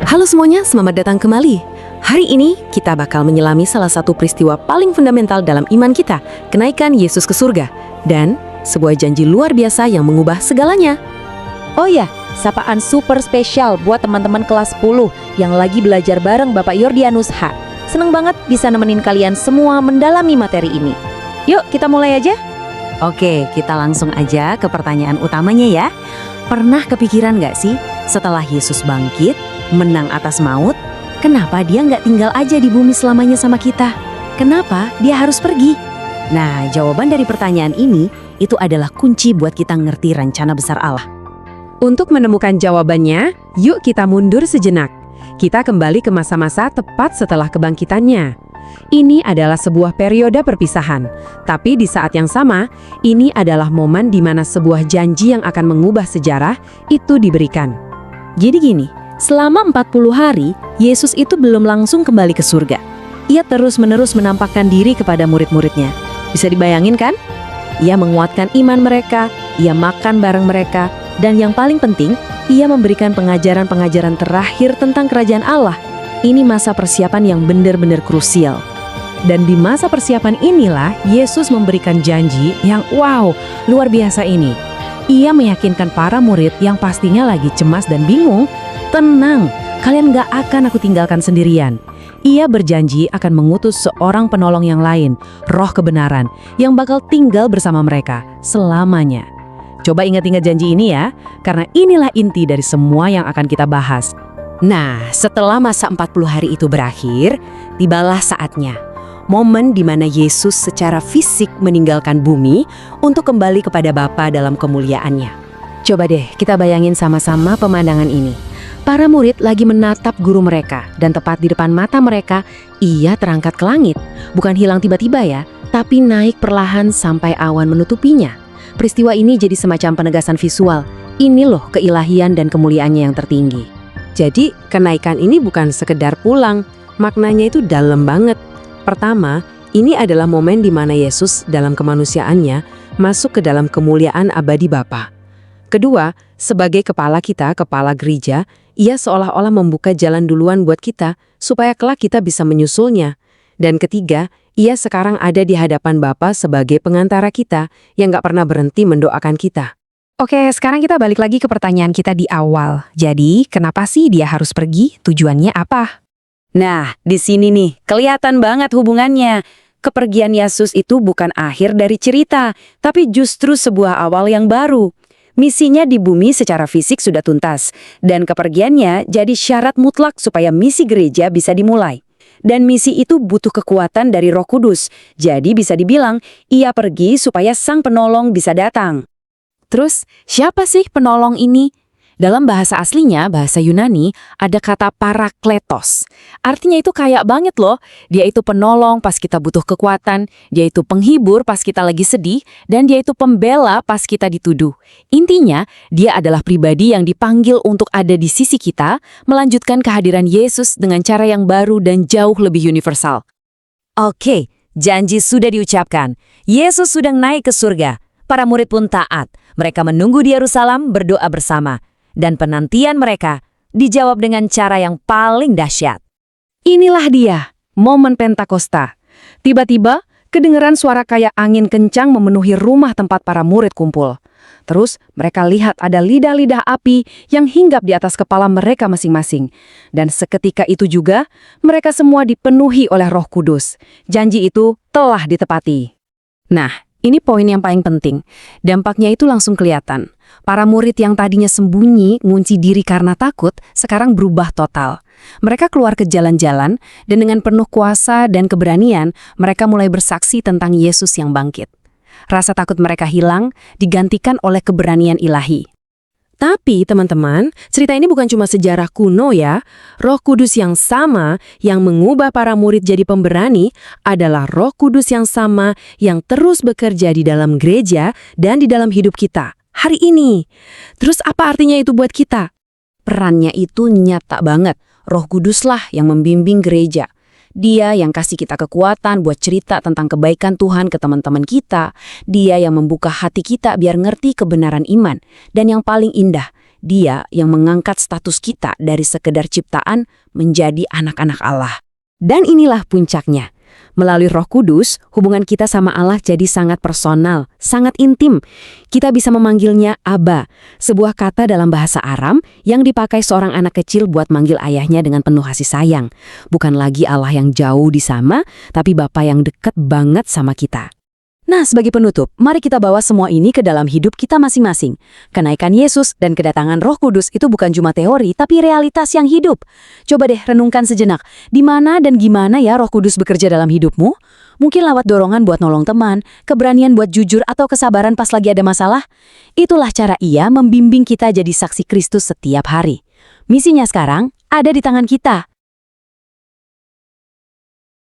Halo semuanya, selamat datang kembali. Hari ini kita bakal menyelami salah satu peristiwa paling fundamental dalam iman kita, kenaikan Yesus ke surga, dan sebuah janji luar biasa yang mengubah segalanya. Oh ya, sapaan super spesial buat teman-teman kelas 10 yang lagi belajar bareng Bapak Yordianus H. Seneng banget bisa nemenin kalian semua mendalami materi ini. Yuk kita mulai aja. Oke, kita langsung aja ke pertanyaan utamanya ya. Pernah kepikiran nggak sih, setelah Yesus bangkit, menang atas maut, kenapa dia nggak tinggal aja di bumi selamanya sama kita? Kenapa dia harus pergi? Nah, jawaban dari pertanyaan ini, itu adalah kunci buat kita ngerti rencana besar Allah. Untuk menemukan jawabannya, yuk kita mundur sejenak. Kita kembali ke masa-masa tepat setelah kebangkitannya. Ini adalah sebuah periode perpisahan, tapi di saat yang sama, ini adalah momen di mana sebuah janji yang akan mengubah sejarah itu diberikan. Jadi gini, selama 40 hari, Yesus itu belum langsung kembali ke surga. Ia terus-menerus menampakkan diri kepada murid-muridnya. Bisa dibayangin kan? Ia menguatkan iman mereka, ia makan bareng mereka, dan yang paling penting, ia memberikan pengajaran-pengajaran terakhir tentang kerajaan Allah. Ini masa persiapan yang benar-benar krusial. Dan di masa persiapan inilah, Yesus memberikan janji yang luar biasa ini. Ia meyakinkan para murid yang pastinya lagi cemas dan bingung, tenang, kalian gak akan aku tinggalkan sendirian. Ia berjanji akan mengutus seorang penolong yang lain, roh kebenaran, yang bakal tinggal bersama mereka selamanya. Coba ingat-ingat janji ini ya, karena inilah inti dari semua yang akan kita bahas. Nah, setelah masa 40 hari itu berakhir, tibalah saatnya. Momen di mana Yesus secara fisik meninggalkan bumi untuk kembali kepada Bapa dalam kemuliaannya. Coba deh kita bayangin sama-sama pemandangan ini. Para murid lagi menatap guru mereka, dan tepat di depan mata mereka, ia terangkat ke langit. Bukan hilang tiba-tiba ya, tapi naik perlahan sampai awan menutupinya. Peristiwa ini jadi semacam penegasan visual. Ini loh keilahian dan kemuliaannya yang tertinggi. Jadi, kenaikan ini bukan sekedar pulang, maknanya itu dalam banget. Pertama, ini adalah momen di mana Yesus dalam kemanusiaannya masuk ke dalam kemuliaan abadi Bapa. Kedua, sebagai kepala kita, kepala gereja, ia seolah-olah membuka jalan duluan buat kita, supaya kelak kita bisa menyusulnya. Dan ketiga, ia sekarang ada di hadapan Bapa sebagai pengantara kita, yang gak pernah berhenti mendoakan kita. Oke, sekarang kita balik lagi ke pertanyaan kita di awal. Jadi, kenapa sih dia harus pergi? Tujuannya apa? Nah, di sini nih, kelihatan banget hubungannya. Kepergian Yesus itu bukan akhir dari cerita, tapi justru sebuah awal yang baru. Misinya di bumi secara fisik sudah tuntas, dan kepergiannya jadi syarat mutlak supaya misi gereja bisa dimulai. Dan misi itu butuh kekuatan dari Roh Kudus, jadi bisa dibilang, ia pergi supaya Sang Penolong bisa datang. Terus, siapa sih penolong ini? Dalam bahasa aslinya, bahasa Yunani, ada kata parakletos. Artinya itu kayak banget loh. Dia itu penolong pas kita butuh kekuatan, dia itu penghibur pas kita lagi sedih, dan dia itu pembela pas kita dituduh. Intinya, dia adalah pribadi yang dipanggil untuk ada di sisi kita, melanjutkan kehadiran Yesus dengan cara yang baru dan jauh lebih universal. Oke, janji sudah diucapkan. Yesus sudah naik ke surga. Para murid pun taat. Mereka menunggu di Yerusalem berdoa bersama. Dan penantian mereka dijawab dengan cara yang paling dahsyat. Inilah dia, momen Pentakosta. Tiba-tiba, kedengeran suara kayak angin kencang memenuhi rumah tempat para murid kumpul. Terus, mereka lihat ada lidah-lidah api yang hinggap di atas kepala mereka masing-masing. Dan seketika itu juga, mereka semua dipenuhi oleh Roh Kudus. Janji itu telah ditepati. Nah, ini poin yang paling penting. Dampaknya itu langsung kelihatan. Para murid yang tadinya sembunyi, ngunci diri karena takut, sekarang berubah total. Mereka keluar ke jalan-jalan, dan dengan penuh kuasa dan keberanian, mereka mulai bersaksi tentang Yesus yang bangkit. Rasa takut mereka hilang, digantikan oleh keberanian ilahi. Tapi teman-teman, cerita ini bukan cuma sejarah kuno ya. Roh Kudus yang sama yang mengubah para murid jadi pemberani adalah Roh Kudus yang sama yang terus bekerja di dalam gereja dan di dalam hidup kita hari ini. Terus apa artinya itu buat kita? Perannya itu nyata banget. Roh Kuduslah yang membimbing gereja. Dia yang kasih kita kekuatan buat cerita tentang kebaikan Tuhan ke teman-teman kita. Dia yang membuka hati kita biar ngerti kebenaran iman. Dan yang paling indah, Dia yang mengangkat status kita dari sekedar ciptaan menjadi anak-anak Allah. Dan inilah puncaknya. Melalui Roh Kudus, hubungan kita sama Allah jadi sangat personal, sangat intim. Kita bisa memanggilnya Aba, sebuah kata dalam bahasa Aram yang dipakai seorang anak kecil buat manggil ayahnya dengan penuh kasih sayang. Bukan lagi Allah yang jauh di sana, tapi Bapa yang dekat banget sama kita. Nah, sebagai penutup, mari kita bawa semua ini ke dalam hidup kita masing-masing. Kenaikan Yesus dan kedatangan Roh Kudus itu bukan cuma teori, tapi realitas yang hidup. Coba deh renungkan sejenak, di mana dan gimana ya Roh Kudus bekerja dalam hidupmu? Mungkin lewat dorongan buat nolong teman, keberanian buat jujur atau kesabaran pas lagi ada masalah. Itulah cara Ia membimbing kita jadi saksi Kristus setiap hari. Misinya sekarang ada di tangan kita.